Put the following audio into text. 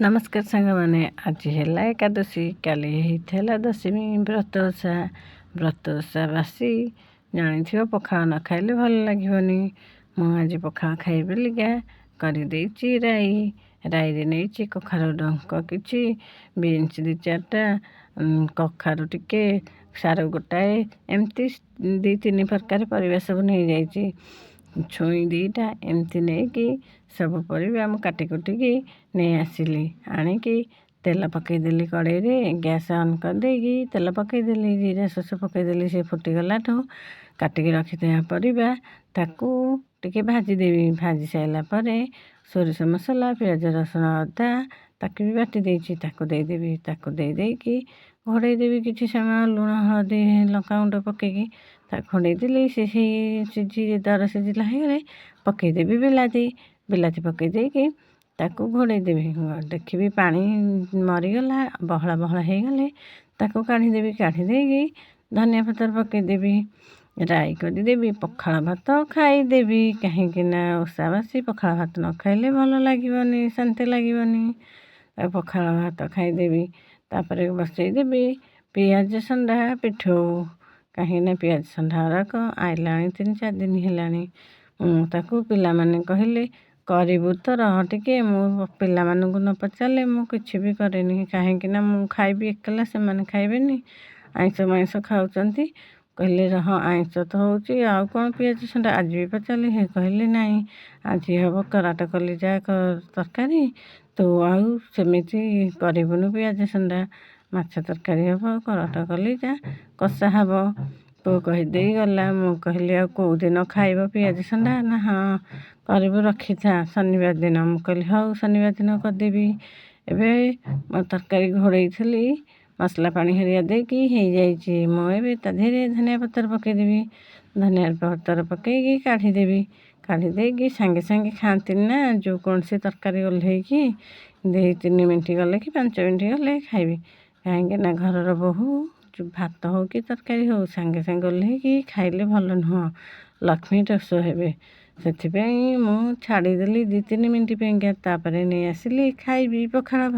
नमस्कार सांग मैंने आज है एकादशी काली होता दशमी व्रत ओषा बासी जानी पखा न खाइले भल लगे मुझे पखा खाई बोलिका करदेची राई नहीं कखार डंक कि बीन्स 2-4टा कखारू टिके सारू गोटाए एमती 2-3 प्रकार परिवा सब नहीं जाइए छुई 2टा एमती नहीं कि सब परिवा मु काटी कुटिकी नहीं आसिली आणिकी तेल पकईदेली कड़े गैस ऑन करदेगी तेल पकईदेली जीरा सोस पकईदेली से फुटीगला काटिकी रखिथा परिवा ताकू टिके भाजीदेवी भाजी सारा पर सोरिष मसला पियाज रसुण अदा ताकू भी बाटी देछि ताकू देदेवी ताकू देदेकी घोड़े देवी किसी समय लुण हलदी लंका गुंड पकईकी घोड़े देली से सिझी दर सिझिला है पकईदेवी बिलाती पकईदेकी ताकू घोड़े देवी देखी पानी मरीगला बहला बहला हो गले ताकू काढ़ीदेवी काढ़ीदेकी धनिया पतर पकईदेवी राई करदेवी पखाल भात खाईदेवी कहीं ओषा बासी पखाल भात न खाइले भल लगे शांति लगे पखाल भात खाईदेवी तापर बसईदेवी पियाज संडा पिठो कहीं पियाज संडा गुराक आइला 3-4 दिन है ताकू पिला माने कहले करू तो रह टिके मु पिला मानू न पचारे मु किछि भी करेनि कहीं मु खाइबी एकला से माने खाइबेनी आइंस माइंस खाऊचंती कहले रह आइंस तो होची आ कौन पियाज संडा आज भी पचारे हे कहले नाई आज हम कराट कलिजा तरकारी तो आउ सेमिति करबुनु पियाज संडा माछ तरकारी हम कराट कलिजा कषा हम पो कहीदे गला मु कहली आ कौ दिन खाइब पियाज संडा ना हाँ करू रखी था शनिवार दिन मु कहली हाँ शनिवार दिन करदेवी एवं तरकारी घोड़े थी मसला पानी हरिया देकी हो जाइए मुझे धीरे धनिया पतर पकईदेवी धनिया पतर पकईकी काढ़ीदेकी सांगे सांगे खाती ना जो कौन सी तरकारी ओल्हेकी 2-3 मिनट गले कि 5 मिनट गले खाइबी कहीं घर बहु भात हो कि तरकारी हो सांगे सांगे ओल्हेकी खाइले भल नुह लक्ष्मी दोष हे से मु छाड़देली 2-3 मिनट तापर नहीं आसिली खाइबी पखाल।